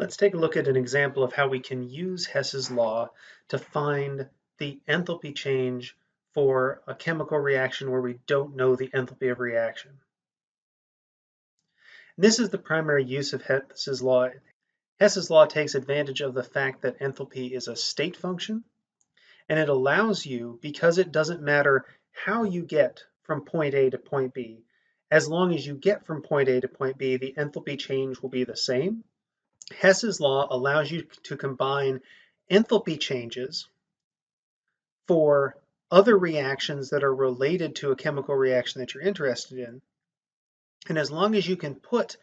Let's take a look at an example of how we can use Hess's law to find the enthalpy change for a chemical reaction where we don't know the enthalpy of reaction. And this is the primary use of Hess's law. Hess's law takes advantage of the fact that enthalpy is a state function, and it allows you, because it doesn't matter how you get from point A to point B, as long as you get from point A to point B, the enthalpy change will be the same. Hess's law allows you to combine enthalpy changes for other reactions that are related to a chemical reaction that you're interested in. And as long as you can put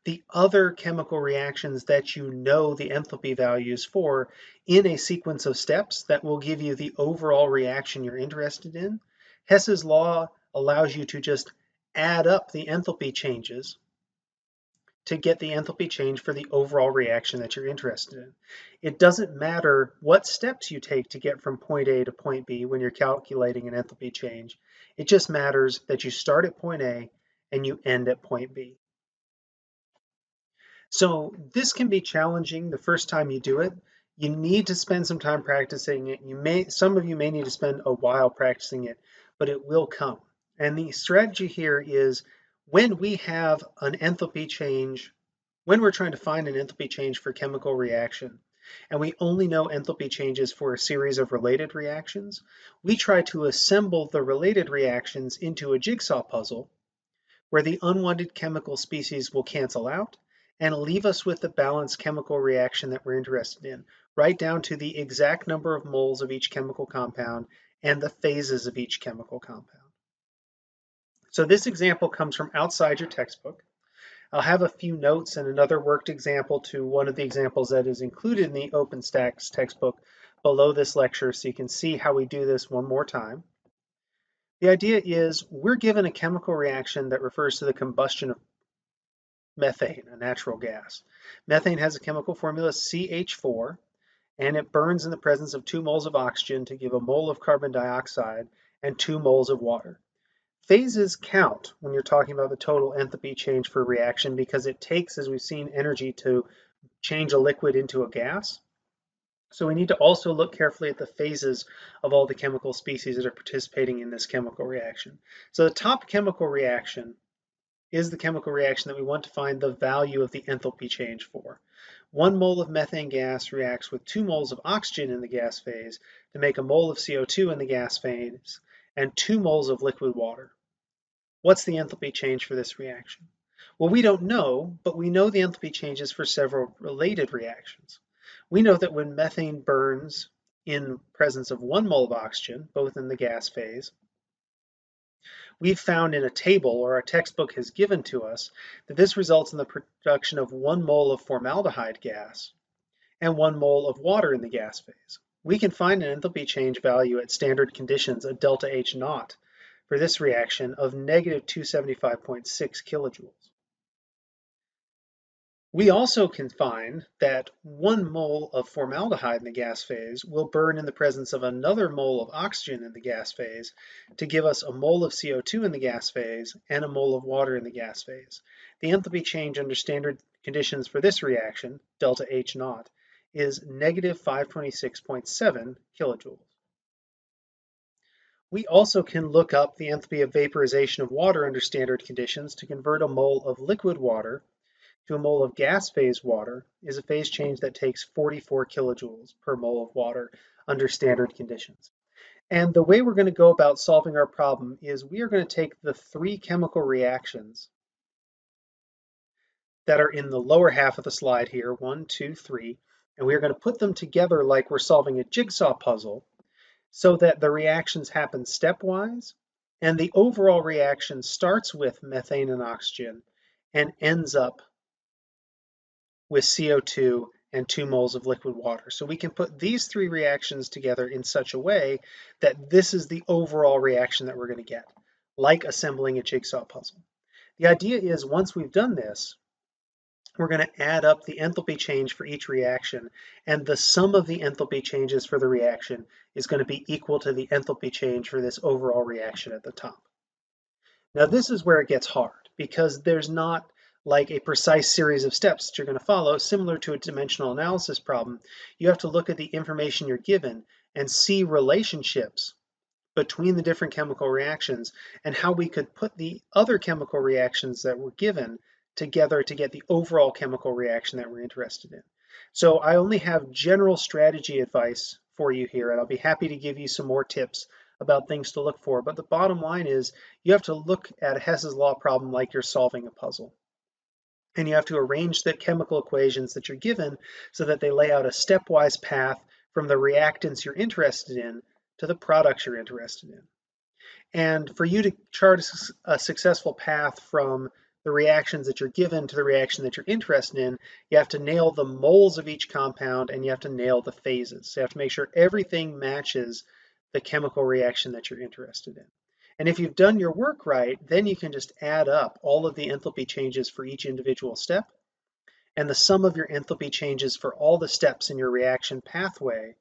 the other chemical reactions that you know the enthalpy values for in a sequence of steps that will give you the overall reaction you're interested in, Hess's law allows you to just add up the enthalpy changes to get the enthalpy change for the overall reaction that you're interested in. It doesn't matter what steps you take to get from point A to point B when you're calculating an enthalpy change. It just matters that you start at point A and you end at point B. So this can be challenging the first time you do it. You need to spend some time practicing it. Some of you may need to spend a while practicing it, but it will come. And the strategy here is when we have an enthalpy change, when we're trying to find an enthalpy change for chemical reaction, and we only know enthalpy changes for a series of related reactions, we try to assemble the related reactions into a jigsaw puzzle where the unwanted chemical species will cancel out and leave us with the balanced chemical reaction that we're interested in, right down to the exact number of moles of each chemical compound and the phases of each chemical compound. So this example comes from outside your textbook. I'll have a few notes and another worked example to one of the examples that is included in the OpenStax textbook below this lecture so you can see how we do this one more time. The idea is we're given a chemical reaction that refers to the combustion of methane, a natural gas. Methane has a chemical formula CH4, and it burns in the presence of 2 moles of oxygen to give a mole of carbon dioxide and 2 moles of water. Phases count when you're talking about the total enthalpy change for a reaction because it takes, as we've seen, energy to change a liquid into a gas. So we need to also look carefully at the phases of all the chemical species that are participating in this chemical reaction. So the top chemical reaction is the chemical reaction that we want to find the value of the enthalpy change for. 1 mole of methane gas reacts with 2 moles of oxygen in the gas phase to make a mole of CO2 in the gas phase and 2 moles of liquid water. What's the enthalpy change for this reaction? Well, we don't know, but we know the enthalpy changes for several related reactions. We know that when methane burns in presence of 1 mole of oxygen, both in the gas phase, we've found in a table, or our textbook has given to us, that this results in the production of 1 mole of formaldehyde gas and 1 mole of water in the gas phase. We can find an enthalpy change value at standard conditions, a delta H naught, for this reaction of negative 275.6 kilojoules. We also can find that 1 mole of formaldehyde in the gas phase will burn in the presence of another mole of oxygen in the gas phase to give us a mole of CO2 in the gas phase and a mole of water in the gas phase. The enthalpy change under standard conditions for this reaction, delta H naught, is negative 526.7 kilojoules. We also can look up the enthalpy of vaporization of water under standard conditions to convert a mole of liquid water to a mole of gas phase water is a phase change that takes 44 kilojoules per mole of water under standard conditions. And the way we're going to go about solving our problem is we are going to take the 3 chemical reactions that are in the lower half of the slide here, 1, 2, 3, and we are going to put them together like we're solving a jigsaw puzzle so that the reactions happen stepwise and the overall reaction starts with methane and oxygen and ends up with CO2 and 2 moles of liquid water. So we can put these 3 reactions together in such a way that this is the overall reaction that we're going to get, like assembling a jigsaw puzzle. The idea is once we've done this, we're going to add up the enthalpy change for each reaction, and the sum of the enthalpy changes for the reaction is going to be equal to the enthalpy change for this overall reaction at the top. Now this is where it gets hard because there's not like a precise series of steps that you're going to follow, similar to a dimensional analysis problem. You have to look at the information you're given and see relationships between the different chemical reactions and how we could put the other chemical reactions that were given together to get the overall chemical reaction that we're interested in. So I only have general strategy advice for you here, and I'll be happy to give you some more tips about things to look for. But the bottom line is you have to look at a Hess's Law problem like you're solving a puzzle. And you have to arrange the chemical equations that you're given so that they lay out a stepwise path from the reactants you're interested in to the products you're interested in. And for you to chart a successful path from the reactions that you're given to the reaction that you're interested in, you have to nail the moles of each compound and you have to nail the phases. So you have to make sure everything matches the chemical reaction that you're interested in. And if you've done your work right, then you can just add up all of the enthalpy changes for each individual step, and the sum of your enthalpy changes for all the steps in your reaction pathway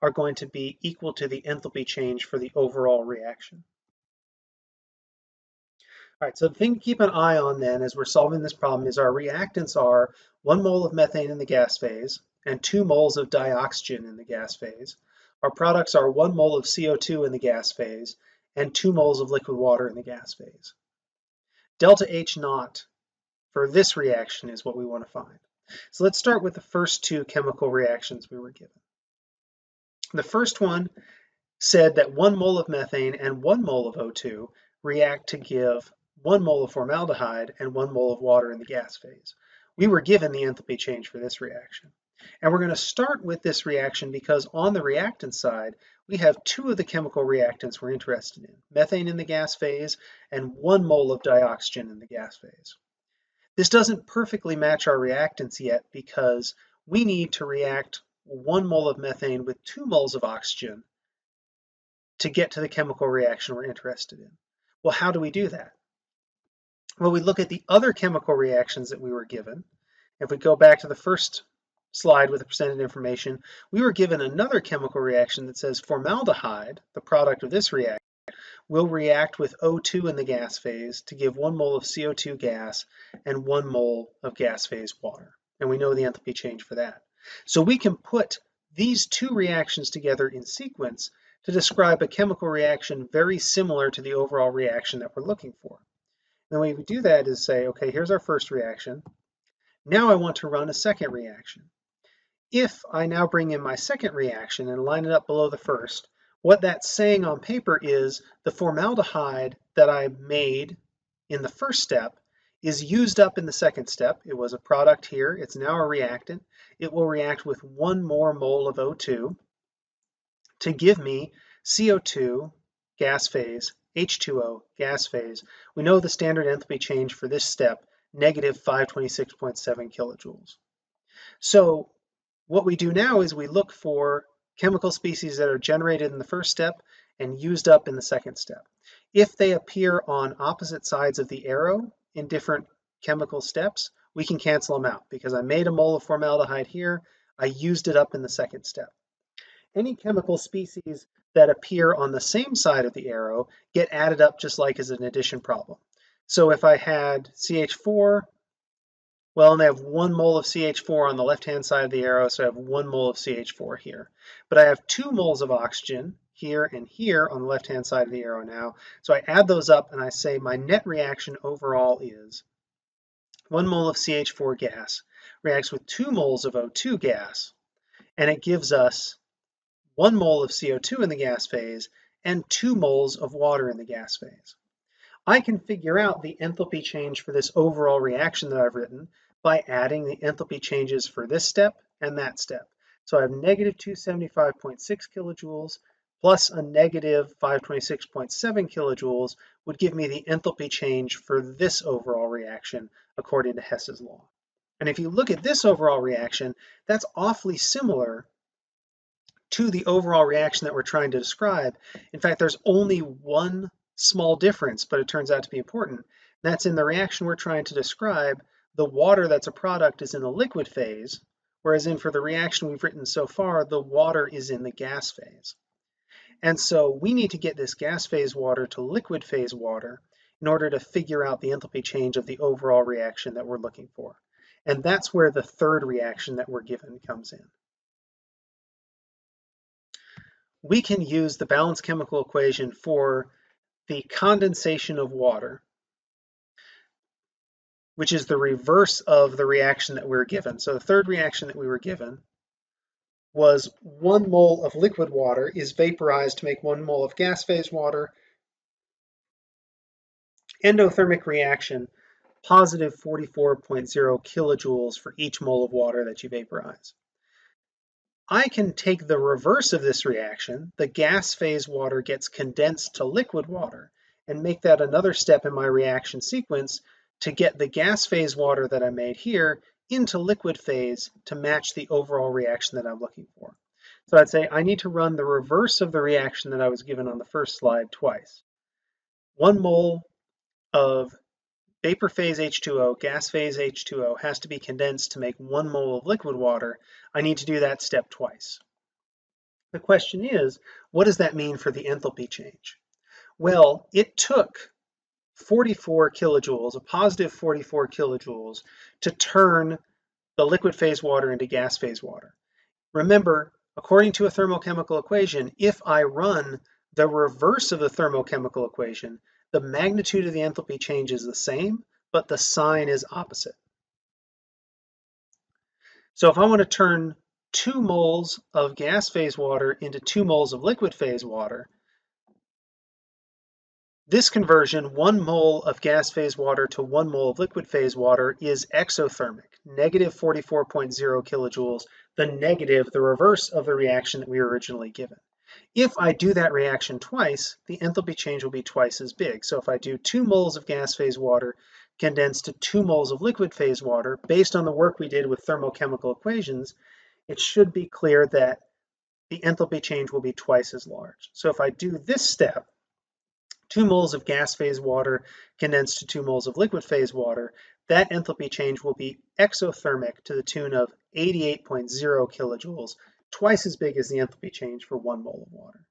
are going to be equal to the enthalpy change for the overall reaction. All right, so the thing to keep an eye on then as we're solving this problem is our reactants are 1 mole of methane in the gas phase and 2 moles of dioxygen in the gas phase. Our products are 1 mole of CO2 in the gas phase and 2 moles of liquid water in the gas phase. Delta H naught for this reaction is what we want to find. So let's start with the first two chemical reactions we were given. The first one said that 1 mole of methane and 1 mole of O2 react to give 1 mole of formaldehyde and 1 mole of water in the gas phase. We were given the enthalpy change for this reaction. And we're going to start with this reaction because on the reactant side, we have 2 of the chemical reactants we're interested in, methane in the gas phase and 1 mole of dioxygen in the gas phase. This doesn't perfectly match our reactants yet because we need to react 1 mole of methane with 2 moles of oxygen to get to the chemical reaction we're interested in. Well, how do we do that? Well, we look at the other chemical reactions that we were given. If we go back to the first slide with the presented information, we were given another chemical reaction that says formaldehyde, the product of this reaction, will react with O2 in the gas phase to give 1 mole of CO2 gas and 1 mole of gas phase water. And we know the enthalpy change for that. So we can put these two reactions together in sequence to describe a chemical reaction very similar to the overall reaction that we're looking for. And the way we do that is say, okay, here's our first reaction. Now I want to run a second reaction. If I now bring in my second reaction and line it up below the first, what that's saying on paper is the formaldehyde that I made in the first step is used up in the second step. It was a product here. It's now a reactant. It will react with 1 more mole of O2 to give me CO2 gas phase, H2O gas phase. We know the standard enthalpy change for this step, negative 526.7 kilojoules. So what we do now is we look for chemical species that are generated in the first step and used up in the second step. If they appear on opposite sides of the arrow in different chemical steps, we can cancel them out because I made a mole of formaldehyde here, I used it up in the second step. Any chemical species that appear on the same side of the arrow get added up just like as an addition problem. So if I had CH4, well, and I have 1 mole of CH4 on the left-hand side of the arrow, so I have 1 mole of CH4 here. But I have 2 moles of oxygen here and here on the left-hand side of the arrow now. So I add those up and I say my net reaction overall is 1 mole of CH4 gas reacts with 2 moles of O2 gas, and it gives us 1 mole of CO2 in the gas phase and 2 moles of water in the gas phase. I can figure out the enthalpy change for this overall reaction that I've written by adding the enthalpy changes for this step and that step. So I have negative 275.6 kilojoules plus a negative 526.7 kilojoules would give me the enthalpy change for this overall reaction according to Hess's law. And if you look at this overall reaction, that's awfully similar to the overall reaction that we're trying to describe. In fact, there's only one small difference, but it turns out to be important. That's in the reaction we're trying to describe, the water that's a product is in the liquid phase, whereas for the reaction we've written so far, the water is in the gas phase. And so we need to get this gas phase water to liquid phase water in order to figure out the enthalpy change of the overall reaction that we're looking for. And that's where the third reaction that we're given comes in. We can use the balanced chemical equation for the condensation of water, which is the reverse of the reaction that we were given. So the third reaction that we were given was 1 mole of liquid water is vaporized to make 1 mole of gas phase water. Endothermic reaction, positive 44.0 kilojoules for each mole of water that you vaporize. I can take the reverse of this reaction, the gas phase water gets condensed to liquid water, and make that another step in my reaction sequence to get the gas phase water that I made here into liquid phase to match the overall reaction that I'm looking for. So I'd say I need to run the reverse of the reaction that I was given on the first slide twice. 1 mole of vapor phase H2O, gas phase H2O has to be condensed to make 1 mole of liquid water. I need to do that step twice. The question is, what does that mean for the enthalpy change? Well, it took 44 kilojoules, a positive 44 kilojoules, to turn the liquid phase water into gas phase water. Remember, according to a thermochemical equation, if I run the reverse of the thermochemical equation, the magnitude of the enthalpy change is the same, but the sign is opposite. So if I want to turn 2 moles of gas phase water into 2 moles of liquid phase water, this conversion, 1 mole of gas phase water to 1 mole of liquid phase water, is exothermic, negative 44.0 kilojoules, the reverse of the reaction that we were originally given. If I do that reaction twice, the enthalpy change will be twice as big. So if I do 2 moles of gas phase water condensed to 2 moles of liquid phase water, based on the work we did with thermochemical equations, it should be clear that the enthalpy change will be twice as large. So if I do this step, 2 moles of gas phase water condensed to 2 moles of liquid phase water, that enthalpy change will be exothermic to the tune of 88.0 kilojoules, twice as big as the enthalpy change for 1 mole of water.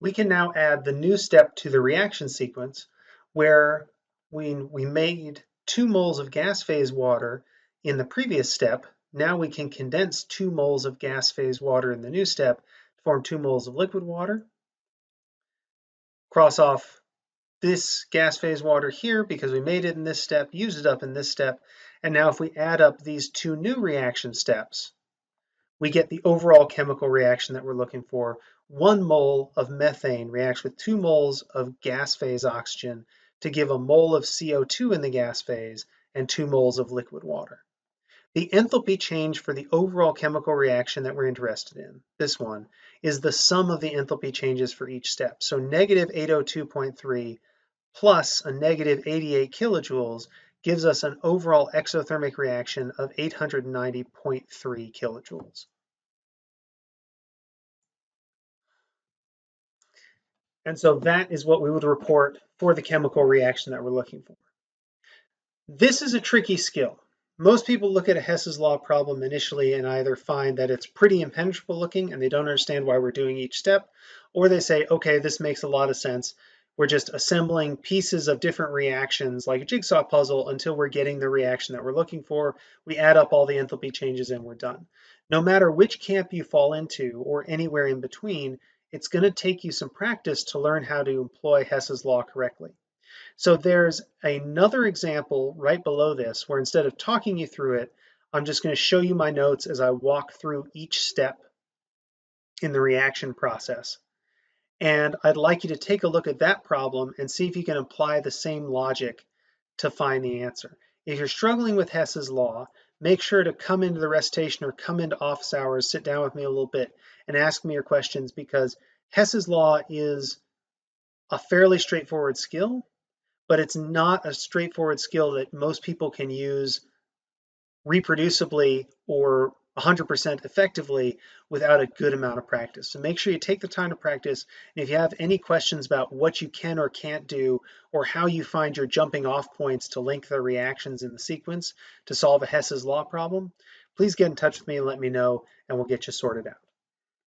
We can now add the new step to the reaction sequence where we made 2 moles of gas phase water in the previous step. Now we can condense 2 moles of gas phase water in the new step to form 2 moles of liquid water. Cross off this gas phase water here because we made it in this step, use it up in this step. And now if we add up these 2 new reaction steps, we get the overall chemical reaction that we're looking for. 1 mole of methane reacts with 2 moles of gas phase oxygen to give a mole of CO2 in the gas phase and 2 moles of liquid water. The enthalpy change for the overall chemical reaction that we're interested in, this one, is the sum of the enthalpy changes for each step. So negative 802.3 plus a negative 88 kilojoules gives us an overall exothermic reaction of 890.3 kilojoules. And so that is what we would report for the chemical reaction that we're looking for. This is a tricky skill. Most people look at a Hess's Law problem initially and either find that it's pretty impenetrable looking and they don't understand why we're doing each step, or they say, okay, this makes a lot of sense. We're just assembling pieces of different reactions like a jigsaw puzzle until we're getting the reaction that we're looking for. We add up all the enthalpy changes and we're done. No matter which camp you fall into or anywhere in between, it's going to take you some practice to learn how to employ Hess's Law correctly. So there's another example right below this where instead of talking you through it, I'm just going to show you my notes as I walk through each step in the reaction process. And I'd like you to take a look at that problem and see if you can apply the same logic to find the answer. If you're struggling with Hess's Law, make sure to come into the recitation or come into office hours, sit down with me a little bit and ask me your questions, because Hess's Law is a fairly straightforward skill, but it's not a straightforward skill that most people can use reproducibly or 100% effectively without a good amount of practice. So make sure you take the time to practice. And if you have any questions about what you can or can't do, or how you find your jumping off points to link the reactions in the sequence to solve a Hess's Law problem, please get in touch with me and let me know, and we'll get you sorted out.